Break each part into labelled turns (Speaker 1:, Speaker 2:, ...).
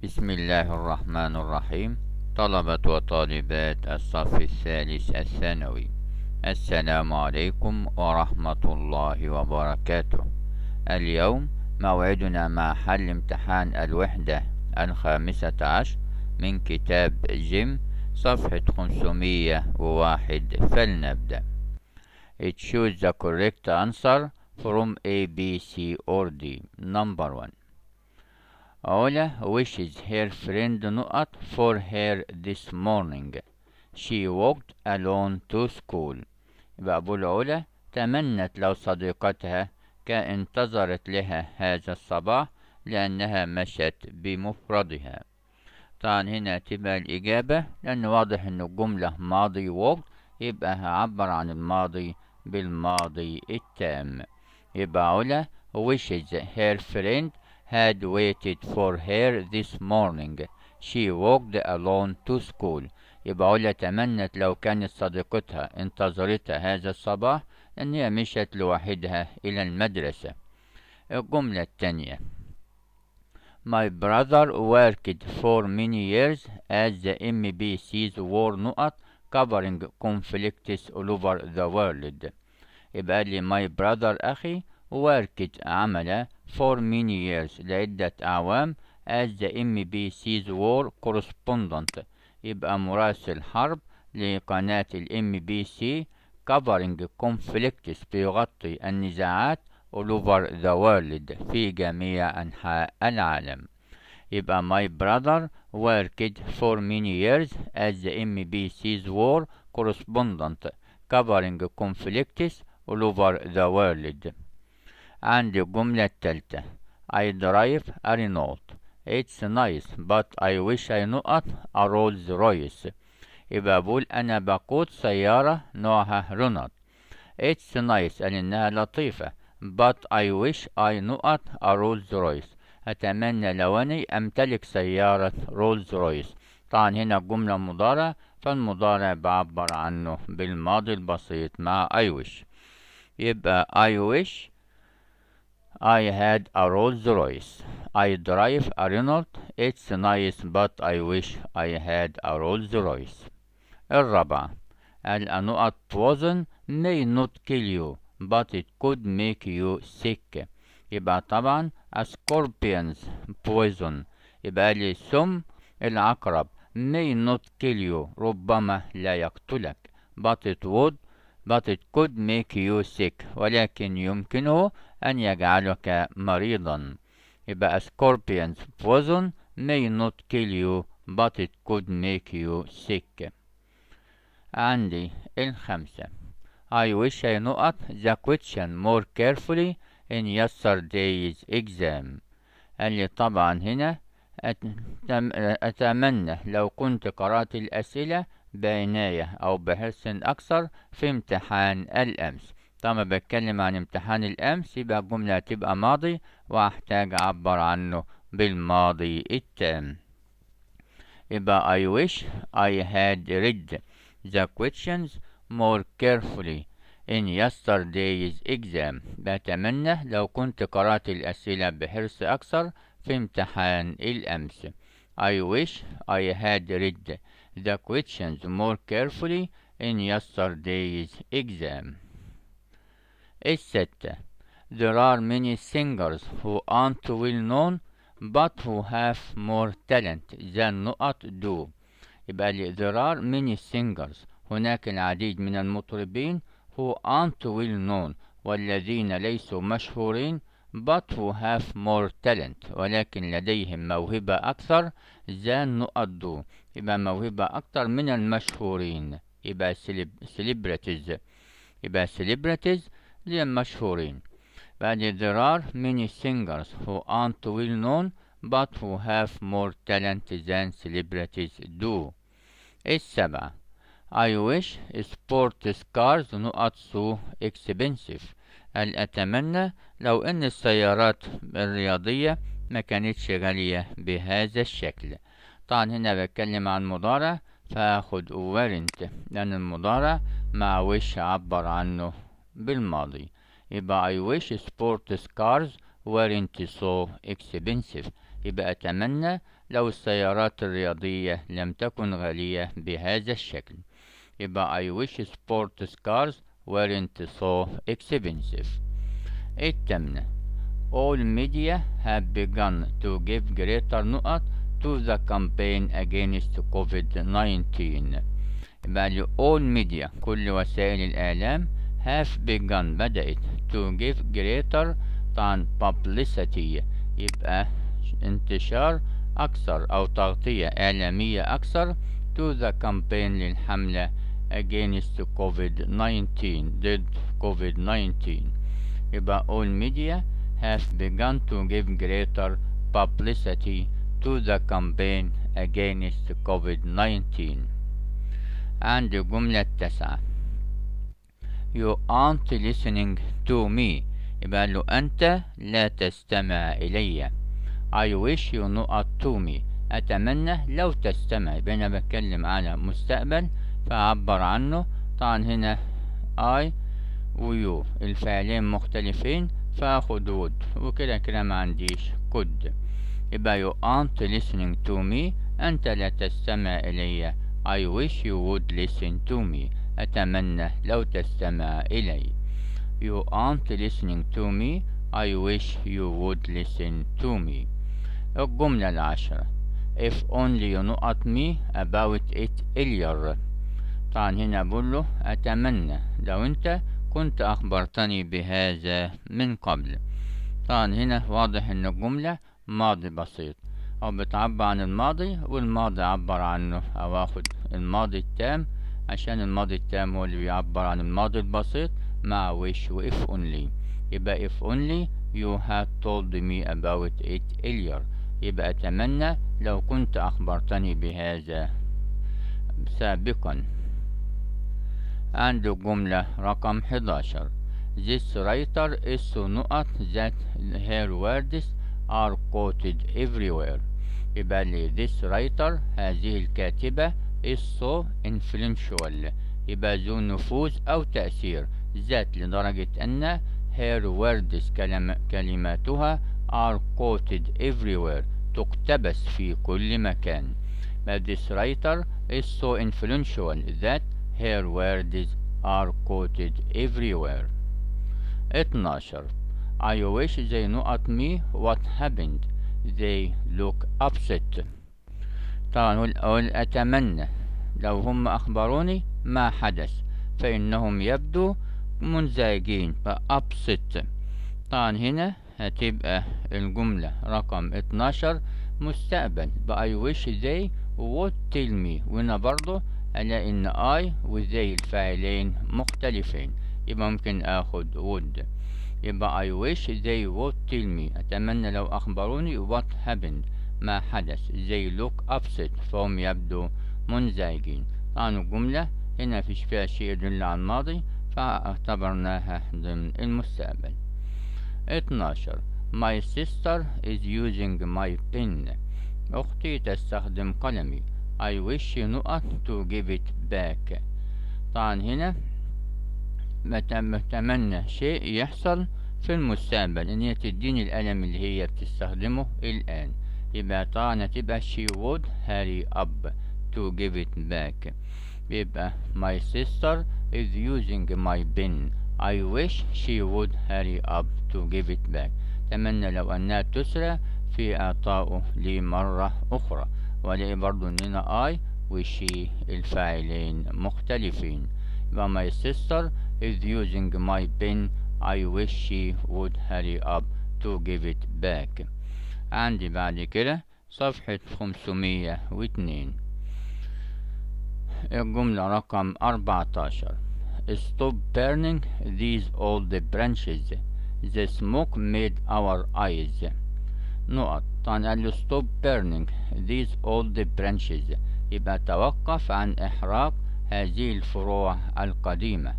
Speaker 1: بسم الله الرحمن الرحيم. طلبة وطالبات الصف الثالث الثانوي، السلام عليكم ورحمة الله وبركاته. اليوم موعدنا مع حل امتحان الوحدة الخامسة عشر من كتاب جيم صفحة 501. فلنبدأ. Choose the correct answer from A, B, C or D. Number 1. Ola wishes her friend نقط for her this morning. She walked alone to school. يبقى أقول علا تمنت لو صديقتها كانتظرت لها هذا الصباح لأنها مشت بمفردها. طبعا هنا تبقى الإجابة لأن واضح إن الجملة ماضي walked، يبقى هعبر عن الماضي بالماضي التام. يبقى علا wishes her friend had waited for her this morning. She walked alone to school. يبقى علا تمنت لو كانت صديقتها انتظرتها هذا الصباح أن هي مشت لوحدها إلى المدرسة. الجملة الثانية. My brother worked for many years as the MBC's war نقط covering conflicts all over the world. يبقى لي my brother أخي worked عمل for many years لعدة أعوام as the MBC's war correspondent، يبقى مراسل حرب لقناة MBC covering conflicts بيغطي النزاعات all over the world في جميع أنحاء العالم. يبقى my brother worked for many years as the MBC's war correspondent covering conflicts all over the world. عندي الجملة التالتة. I drive a Renault. It's nice but I wish I نقط a Rolls Royce. يبقى بقول أنا بقود سيارة نوعها رونالد. It's nice لأنها لطيفة but I wish I نقط a Rolls Royce. أتمنى لو أني أمتلك سيارة رولز رويس. طبعا هنا الجملة مضارع، فالمضارع بعبر عنه بالماضي البسيط مع I wish. يبقى I wish I had a Rolls Royce. I drive a Renault. It's nice but I wish I had a Rolls Royce. الرابعة. النقط poison may not kill you but it could make you sick. يبقى طبعا scorpions poison، يبقى لي سم العقرب may not kill you ربما لا يقتلك but it could make you sick ولكن يمكنه أن يجعلك مريضا. يبقى scorpions poison may not kill you but it could make you sick. عندي الخامسة. I wish I نقط the question more carefully in yesterday's exam. قال لي طبعا هنا أتمنى لو كنت قرأت الأسئلة بعناية أو بحرص أكثر في امتحان الأمس. طبعا بتكلم عن امتحان الأمس يبقى الجملة هتبقى ماضي وأحتاج أعبر عنه بالماضي التام. يبقى I wish I had read the questions more carefully in yesterday's exam. بتمنى لو كنت قرأت الأسئلة بحرص أكثر في امتحان الأمس. I wish I had read the questions more carefully in yesterday's exam. الستة. There are many singers who aren't well known but who have more talent than نقط do. يبقى لي there are many singers، هناك العديد من المطربين who aren't well known والذين ليسوا مشهورين but who have more talent ولكن لديهم موهبة أكثر than نقط do. يبقى موهبة أكثر من المشهورين، يبقى celebrities، يبقى celebrities للمشهورين. بعد there are many singers who aren't well known but who have more talent than celebrities do. السبعة. I wish sports cars نقط so expensive. أتمنى لو أن السيارات الرياضية ما كانتش غالية بهذا الشكل. طبعا هنا بتكلم عن مضارع فهاخد weren't لأن المضارع مع wish عبر عنه بالماضي. يبقى I wish sports cars weren't so expensive. يبقى أتمنى لو السيارات الرياضية لم تكن غالية بهذا الشكل. يبقى I wish sports cars weren't so expensive. التامنة all media have begun to give greater نقط to the campaign against COVID-19. يبقى all media كل وسائل الإعلام have begun بدأت to give greater طبعا publicity يبقى انتشار أكثر أو تغطية إعلامية أكثر to the campaign للحملة against COVID-19 ضد COVID-19. يبقى all media have begun to give greater publicity to the campaign against COVID-19. عند الجملة التاسعة You aren't listening to me. يبقى له أنت لا تستمع إلي. I wish you not to me. أتمنى لو تستمع. يبقى أنا بتكلم على مستقبل فأعبر عنه. طبعا هنا I و you الفعلين مختلفين فأخد would وكده كده ما عنديش could. يبقى you aren't listening to me. أنت لا تستمع إلي. I wish you would listen to me. أتمنى لو تستمع إلي. You aren't listening to me. I wish you would listen to me. الجملة العاشرة If only you not me about it earlier. طبعا هنا بقول له أتمنى لو أنت كنت أخبرتني بهذا من قبل. طبعا هنا واضح إن الجملة ماضي بسيط أو بتعبر عن الماضي والماضي عبر عنه أو أخد الماضي التام عشان الماضي التام هو اللي بيعبر عن الماضي البسيط مع wish و if only. يبقى if only you had told me about it earlier. يبقى أتمنى لو كنت أخبرتني بهذا سابقا. عند الجملة رقم 11 This writer is so نقط that her words are quoted everywhere. يبقى لي this writer هذه الكاتبة is so influential يبقى ذو نفوذ أو تأثير ذات لدرجة أن her words كلماتها are quoted everywhere تقتبس في كل مكان. But this writer is so influential that her words are quoted everywhere. 12 I wish they knew at me what happened. They look upset. طبعا أقول أتمنى لو هم أخبروني ما حدث فإنهم يبدو منزعجين upset. طبعا هنا هتبقى الجملة رقم 12 مستقبل I wish they would tell me. وهنا برضو ألاقي إن I و they الفاعلين مختلفين يبقى ممكن آخد would. يبقى I wish they would tell me أتمنى لو أخبروني what happened ما حدث. they look upset فهم يبدو منزعجين. طبعا الجملة هنا فيش فيها شيء يدل على الماضي فاعتبرناها ضمن المستقبل. 12 My sister is using my pen. أختي تستخدم قلمي. I wish you not to give it back. طبعا هنا بتمنى شيء يحصل في المستقبل إن هي تديني القلم اللي هي بتستخدمه الآن. يبقى طبعا هتبقى she would hurry up to give it back. يبقى my sister is using my pen. I wish she would hurry up to give it back. أتمنى لو أنها تسرع في إعطائه لي مرة أخرى. ولقي برضو إننا I و she الفاعلين مختلفين. يبقى my sister is using my pen. I wish she would hurry up to give it back. عندي بعد كده صفحة 502 الجملة رقم 14 Stop burning these old branches. The smoke made our eyes. نقط. طبعا قال له stop burning these old branches يبقى توقف عن إحراق هذه الفروع القديمة.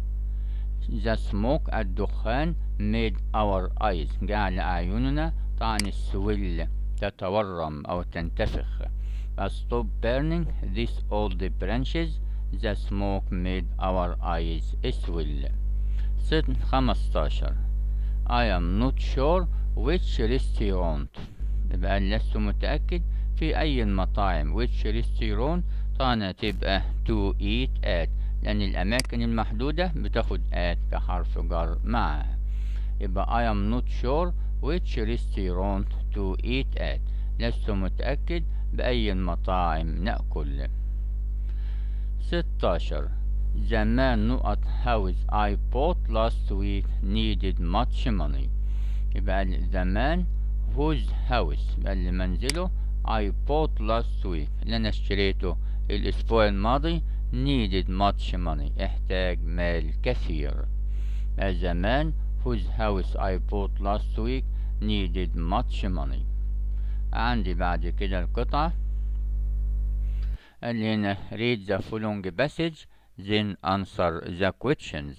Speaker 1: The smoke الدخان made our eyes جعل أعيننا طبعا السويل تتورم أو تنتفخ. Stop burning these old branches. The smoke made our eyes swell. 15 I am not sure which restaurant. يبقى لست متأكد في أي المطاعم which restaurant طبعا هتبقى to eat at، لأن الأماكن المحدودة بتاخد at كحرف جر معها. يبقى I am not sure which restaurant to eat at، لست متأكد بأي المطاعم نأكل. 16. The man نقط house I bought last week needed much money. يبقى the man whose house، يبقى اللي منزله I bought last week اللي أنا اشتريته الأسبوع الماضي needed much money احتاج مال كثير. The man whose house I bought last week needed much money. عندي بعد كده القطعة اللي هنا read the following passage then answer the questions.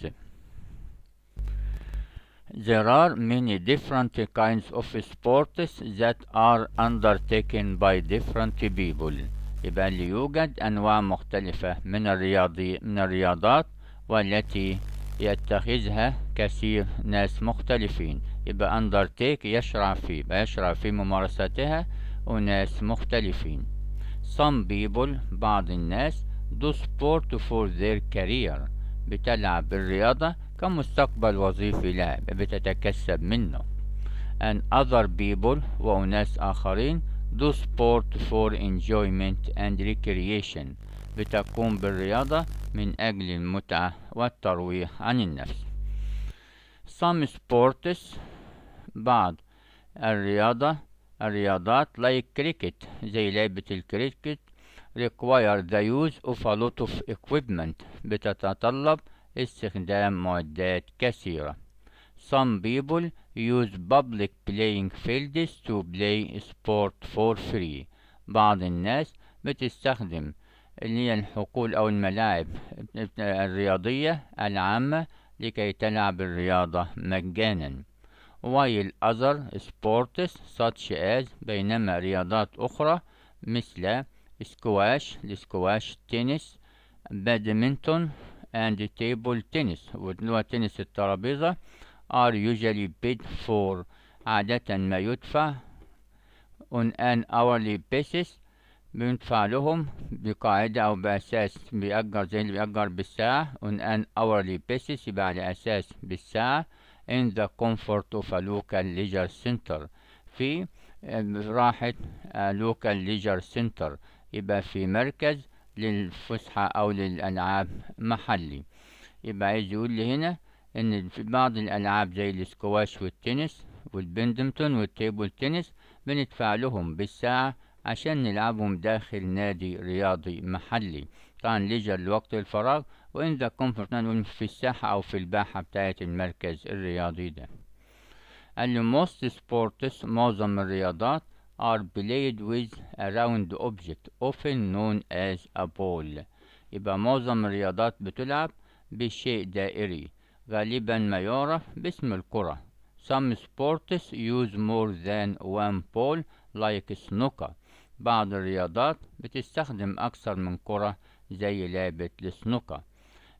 Speaker 1: There are many different kinds of sports that are undertaken by different people. يبقى اللي يوجد أنواع مختلفة من الرياضات والتي يتخذها كثير ناس مختلفين. يبقى undertake يشرع في ممارستها وناس مختلفين. Some people بعض الناس do sport for their career بتلعب الرياضة كمستقبل وظيفي لها بتتكسب منه. And other people وأناس آخرين do sport for enjoyment and recreation بتقوم بالرياضة من أجل المتعة والترويح عن النفس. Some sports بعض الرياضات like cricket زي لعبة الكريكت require the use of a lot of equipment بتتطلب استخدام معدات كثيرة. Some people use public playing fields to play sport for free. بعض الناس بتستخدم اللي هي الحقول أو الملاعب الرياضية العامة لكي تلعب الرياضة مجانا. While other sports such as بينما رياضات أخرى مثل السكواش تنس بادمنتون and table tennis واللي هو تنس الترابيزة are usually paid for عادة ما يدفع on an hourly basis بيدفع لهم بقاعدة أو بأساس بيأجر زي اللي بيأجر بالساعة on an hourly basis يبقى على أساس بالساعة in the comfort of a local leisure center في راحة local leisure center يبقى في مركز للفسحة أو للألعاب محلي. يبقى عايز يقول لي هنا إن في بعض الألعاب زي السكواش والتنس والبندمتون والتيبل تنس بندفع لهم بالساعة عشان نلعبهم داخل نادي رياضي محلي. طبعا ليجر لوقت الفراغ وإن ذا كومفورت في الساحة أو في الباحة بتاعة المركز الرياضي ده. قال له most sports معظم الرياضات are played with a round object often known as a ball. يبقى معظم الرياضات بتلعب بشيء دائري غالبا ما يعرف باسم الكرة. Some sports use more than one ball like snooker. بعض الرياضات بتستخدم أكثر من كرة زي لعبة السنوكر.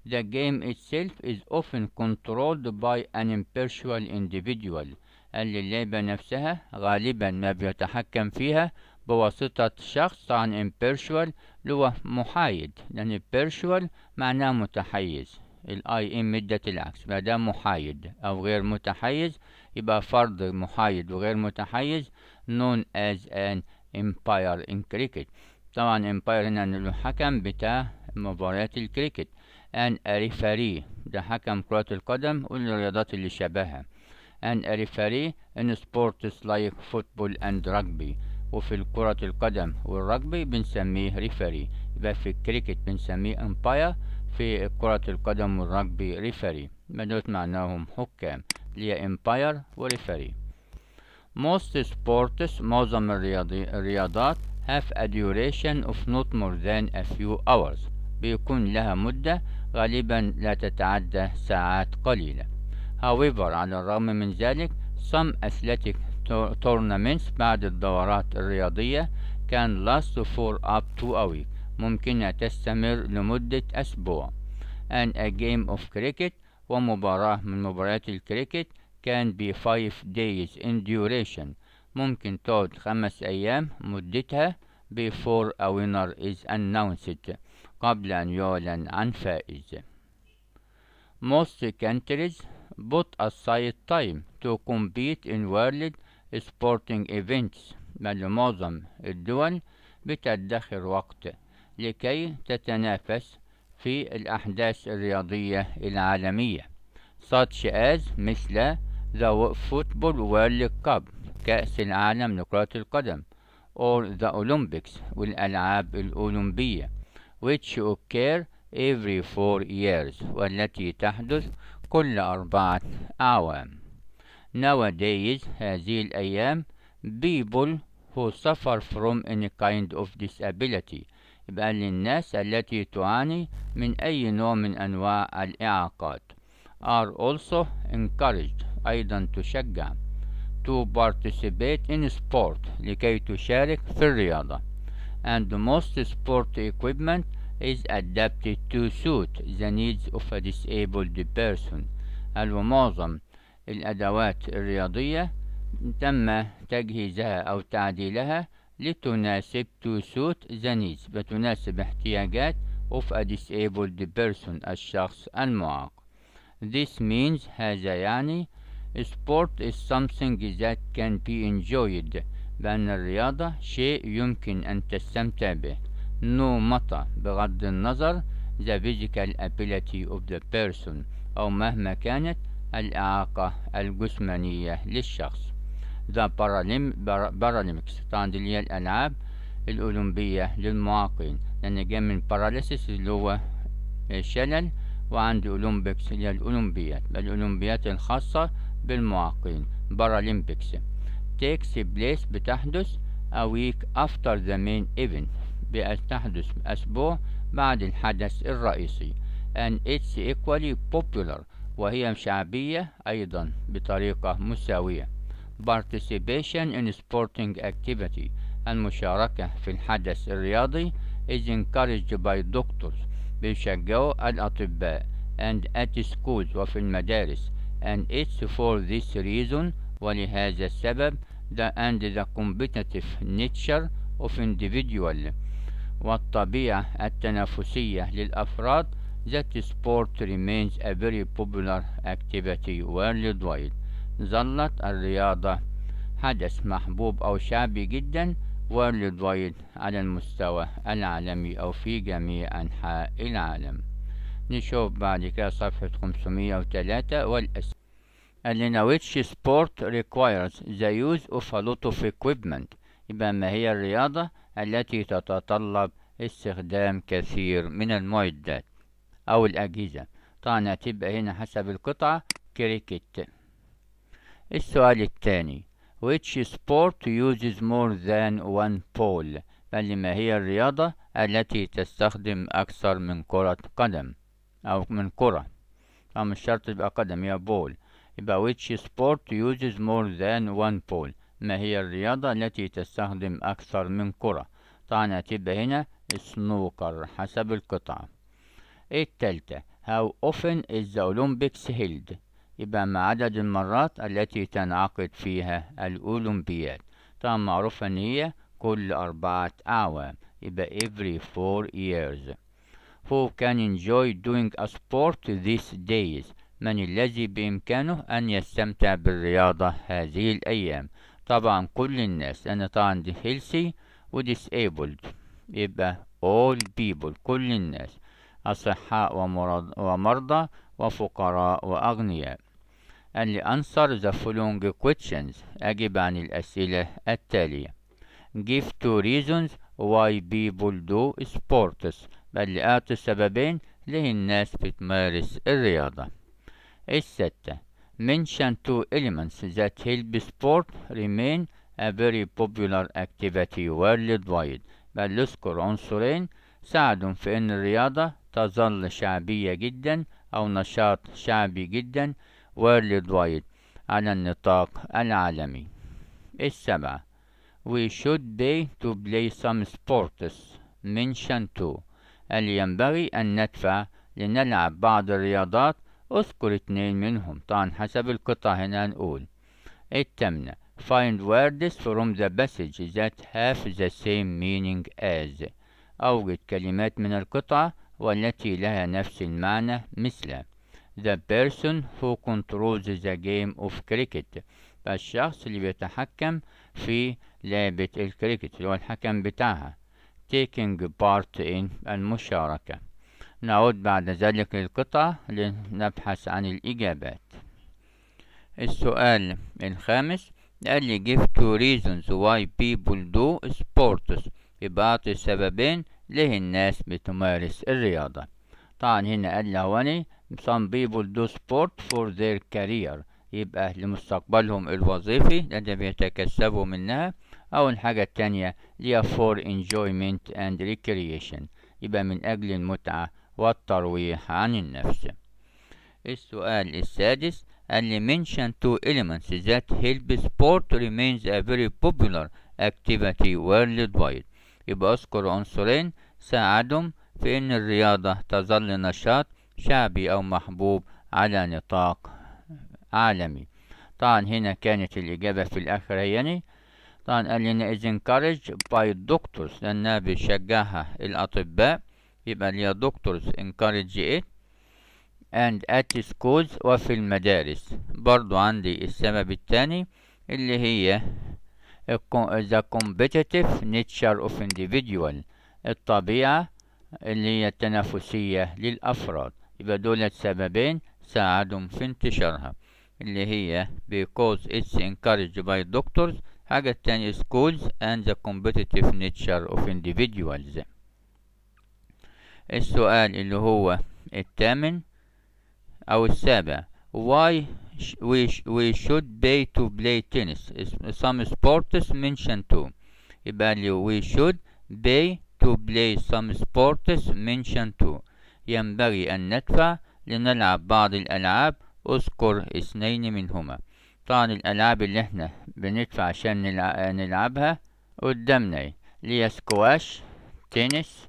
Speaker 1: The game itself is often controlled by an impartial individual. اللعبة نفسها غالبا ما بيتحكم فيها بواسطة شخص عن impartial اللي هو محايد، لأن impartial معناه متحيز، الاي ام ادت العكس، ما دام محايد أو غير متحيز يبقى فرد محايد وغير متحيز known as an umpire in cricket. طبعا umpire هنا الحكم بتاع مباريات الكريكت. and a referee ده حكم كرة القدم والرياضات اللي شبهها. and a referee in sports like football and rugby. وفي كرة القدم والرجبي بنسميه referee. يبقى في الكريكت بنسميه umpire، في كرة القدم والرجبي referee. بدوت معناهم حكام اللي هي umpire و referee. Most sports معظم الرياضات have a duration of not more than a few hours. بيكون لها مدة غالبا لا تتعدى ساعات قليلة. However على الرغم من ذلك some athletic tournaments بعض الدورات الرياضية can last for up to a week. ممكنة تستمر لمدة أسبوع. And a game of cricket ومباراة من مباريات الكريكت can be 5 days in duration. ممكن تقعد 5 أيام مدتها before a winner is announced، قبل أن يعلن عن فائز. Most countries put aside time to compete in world sporting events، بل معظم الدول بتدخر وقت لكي تتنافس في الأحداث الرياضية العالمية such as مثل the Football World Cup، كأس العالم لكرة القدم، or the Olympics، والألعاب الأولمبية which occur every 4 years، والتي تحدث كل 4 أعوام. Nowadays، هذه الأيام، people who suffer from any kind of disability، يبقى للناس التي تعاني من أي نوع من أنواع الإعاقات are also encouraged، أيضا تشجع to participate in sport، لكي تشارك في الرياضة. And most sport equipment is adapted to suit the needs of a disabled person. ومعظم الأدوات الرياضية تم تجهيزها أو تعديلها لتناسب to suit the needs، بتناسب احتياجات of a disabled person، الشخص المعاق. This means، هذا يعني sport is something that can be enjoyed، بأن الرياضة شيء يمكن أن تستمتع به no matter، بغض النظر the physical ability of the person، أو مهما كانت الإعاقة الجسمانية للشخص. The Paralympics، طبعا دي هي الألعاب الأولمبية للمعاقين، لأن جاي من paralysis اللي هو شلل، وعندي أولمبيكس اللي هي الأولمبيات، الأولمبيات الخاصة بالمعاقين Paralympics takes place، بتحدث a week after the main event، بتحدث أسبوع بعد الحدث الرئيسي and it's equally popular، وهي شعبية أيضا بطريقة مساوية. Participation in sporting activity، المشاركة في الحدث الرياضي is encouraged by doctors، بيشجعوا الأطباء and at schools، وفي المدارس and it's for this reason، ولهذا السبب the competitive nature of individual، والطبيعة التنافسية للأفراد that sport remains a very popular activity worldwide، ظلت الرياضة حدث محبوب أو شعبي جدا worldwide، على المستوى العالمي أو في جميع أنحاء العالم. نشوف بعد كده صفحة 503 والأسئلة. قال لنا which sport requires the use of a lot of equipment، يبقى ما هي الرياضة التي تتطلب استخدام كثير من المعدات أو الأجهزة. طبعا هتبقى هنا حسب القطعة كريكت. السؤال الثاني which sport uses more than one ball، بل ما هي الرياضة التي تستخدم أكثر من كرة قدم أو من كرة، طبعا مش شرط يبقى قدم، هي بول، يبقى which sport uses more than one ball، ما هي الرياضة التي تستخدم أكثر من كرة. طبعا هتبقى هنا سنوكر حسب القطعة. التالتة how often is the Olympics held، يبقى ما عدد المرات التي تنعقد فيها الأولمبياد. طبعا معروفة إن هي كل 4 أعوام، يبقى every 4 years. Who can enjoy doing a sport these days، من الذي بإمكانه أن يستمتع بالرياضة هذه الأيام. طبعا كل الناس، لأن طبعا دي healthy و disabled، يبقى all people، كل الناس، أصحاء ومرضى وفقراء وأغنياء. قال لي answer the following questions، أجب عن الأسئلة التالية. give 2 reasons why people do sports، بل أعطي السببين ليه الناس بتمارس الرياضة. الستة mention 2 elements that help sport remain a very popular activity worldwide، بل اذكر عنصرين ساعدوا في أن الرياضة تظل شعبية جدا أو نشاط شعبي جدا worldwide، على النطاق العالمي. السبعة we should pay to play some sports mention 2، قال ينبغي أن ندفع لنلعب بعض الرياضات، اذكر 2 منهم. طبعا حسب القطعة هنا نقول. الثامنة find words from the passage that have the same meaning as. أوجد كلمات من القطعة والتي لها نفس المعنى مثل the person who controls the game of cricket. فالشخص اللي بيتحكم في لعبة الكريكت اللي هو الحكم بتاعها. taking part in المشاركة. نعود بعد ذلك للقطعة لنبحث عن الإجابات. السؤال الخامس قال لي give two reasons why people do sports. يبقى أعطي السببين ليه الناس بتمارس الرياضة. طبعا هنا قال لي هوني some people do sport for their career، يبقى لمستقبلهم الوظيفي الذي بيتكسبوا منها، أو الحاجة التانية هي for enjoyment and recreation، يبقى من أجل المتعة والترويح عن النفس. السؤال السادس قال لي mention two elements that help sport remains a very popular activity worldwide. يبقى اذكر عنصرين ساعدهم في ان الرياضة تظل نشاط شعبي او محبوب على نطاق عالمي. طبعا هنا كانت الإجابة في الآخر يعني طبعا قال لنا is encouraged by doctors لأنها بيشجعها الأطباء، يبقى اللي هي doctors encourage it and at schools وفي المدارس. برضو عندي السبب الثاني اللي هي the competitive nature of individual، الطبيعة اللي هي التنافسية للأفراد. يبقى دول سببين ساعدهم في انتشارها اللي هي because it's encouraged by doctors، حاجة التانية schools and the competitive nature of individuals. السؤال اللي هو الثامن أو السابع why we should pay to play tennis. some sports mentioned too. يبقى اللي we should pay to play some sports mentioned too. ينبغي أن ندفع لنلعب بعض الألعاب، أذكر اثنين منهما. طبعا الألعاب اللي احنا بندفع عشان نلعبها قدامنا اللي هي سكواش، تنس،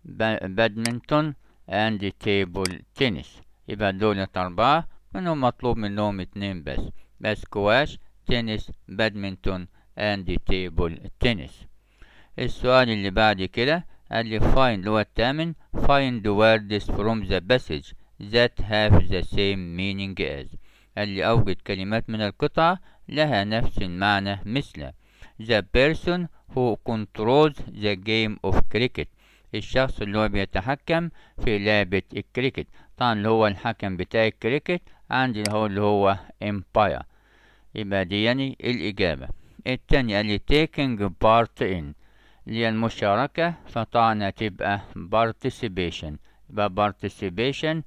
Speaker 1: بادمنتون and تيبل تنس. يبقى دول أربعة منهم مطلوب منهم اتنين بس سكواش، تنس، بادمنتون and تيبل تنس. السؤال اللي بعد كده قال لي find هو الثامن find words from the passage that have the same meaning as. قال لي أوجد كلمات من القطعة لها نفس المعنى مثل the person who controls the game of cricket، الشخص اللي هو بيتحكم في لعبة الكريكت. طبعا اللي هو الحكم بتاع الكريكت عندي اللي هو empire، يبقى دي يعني الإجابة. التانية قال لي taking part in اللي هي المشاركة، فطبعا هتبقى participation. يبقى participation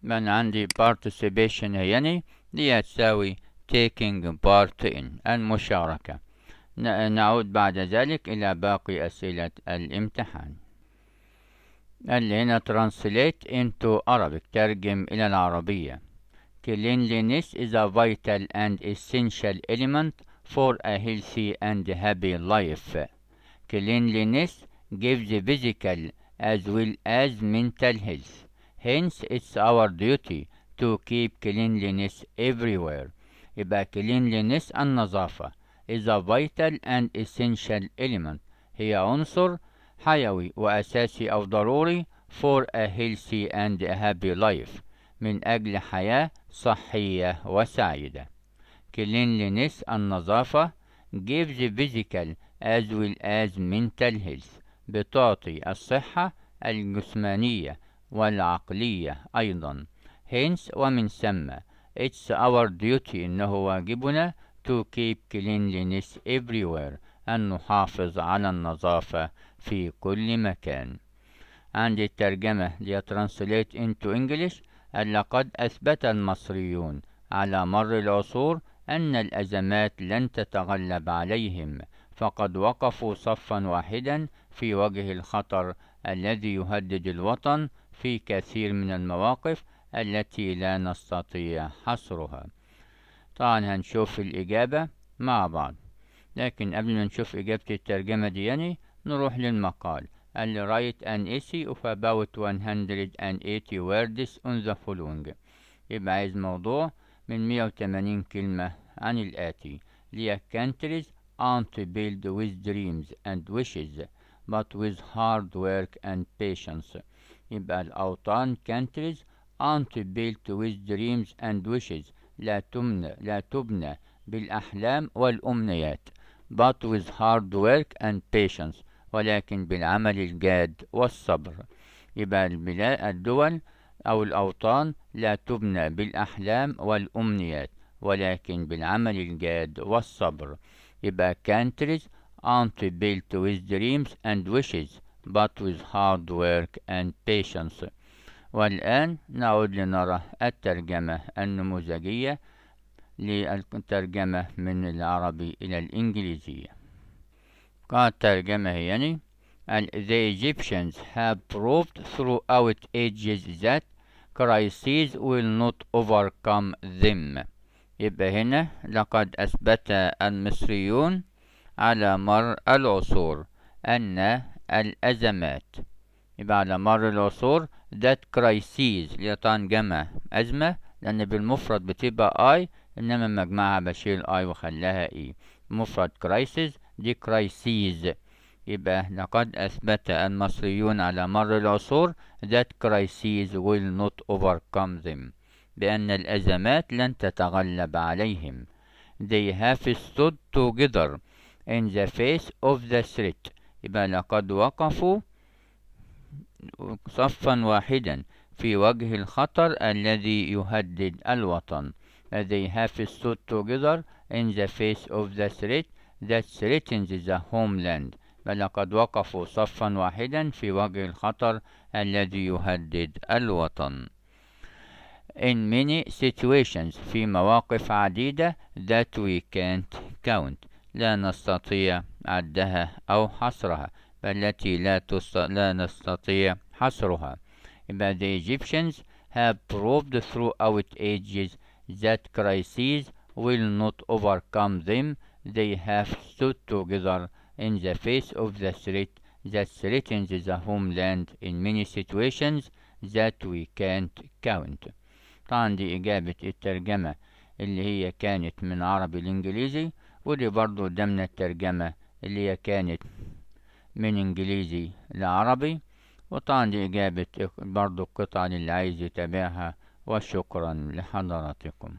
Speaker 1: من عندي participation يعني دي هتساوي taking part in المشاركة. نعود بعد ذلك إلى باقي أسئلة الامتحان. قال لي هنا translate into Arabic، ترجم إلى العربية. Cleanliness is a vital and essential element for a healthy and happy life. Cleanliness gives physical as well as mental health. Hence, it's our duty to keep cleanliness everywhere. يبقى cleanliness النظافة is a vital and essential element، هي عنصر حيوي وأساسي أو ضروري for a healthy and a happy life، من أجل حياة صحية وسعيدة. Cleanliness النظافة gives physical as well as mental health، بتعطي الصحة الجسمانية والعقلية أيضا. Hence ومن ثم it's our duty إنه واجبنا to keep cleanliness everywhere، أن نحافظ على النظافة في كل مكان. عندي الترجمة اللي translate into English. لقد أثبت المصريون على مر العصور أن الأزمات لن تتغلب عليهم، فقد وقفوا صفا واحدا في وجه الخطر الذي يهدد الوطن في كثير من المواقف التي لا نستطيع حصرها. طبعا هنشوف الإجابة مع بعض، لكن قبل ما نشوف إجابة الترجمة دي يعني نروح للمقال. قال لي write an essay of about 180 words on the following. يبقى عايز موضوع من 180 كلمة عن الآتي. اللي countries aren't built with dreams and wishes but with hard work and patience. يبقى الأوطان countries aren't built with dreams and wishes لا تبنى بالأحلام والأمنيات but with hard work and patience ولكن بالعمل الجاد والصبر. يبقى الدول أو الأوطان لا تبنى بالأحلام والأمنيات ولكن بالعمل الجاد والصبر. يبقى countries aren't built with dreams and wishes but with hard work and patience. والآن نعود لنرى الترجمة النموذجية للترجمة من العربي إلى الإنجليزية. قالت الترجمة هي The Egyptians have proved throughout ages that crises will not overcome them. يبقى هنا لقد أثبت المصريون على مر العصور أن الأزمات، يبقى على مر العصور that crises لتنجمع أزمة، لأن بالمفرد بتبقى I إنما مجمعها بشيل I وخلاها E. مفرد crisis دي crises. يبقى لقد أثبت المصريون على مر العصور that crises will not overcome them، بأن الأزمات لن تتغلب عليهم. They have stood together in the face of the threat. يبقى لقد وقفوا صفا واحدا في وجه الخطر الذي يهدد الوطن. They have stood together in the face of the threat that threatens the homeland. لقد وقفوا صفا واحدا في وجه الخطر الذي يهدد الوطن. In many situations في مواقف عديدة that we can't count لا نستطيع عدها أو حصرها، بل التي لا نستطيع حصرها. يبقى the Egyptians have proved throughout ages that crises will not overcome them. They have stood together in the face of the threat that threatens the homeland in many situations that we can't count. طبعا دي إجابة الترجمة اللي هي كانت من عربي لإنجليزي، ودي برضو ضمن الترجمة اللي هي كانت من إنجليزي لعربي. وطبعا دي إجابة برضو القطعة اللي عايز يتابعها، وشكرا لحضراتكم.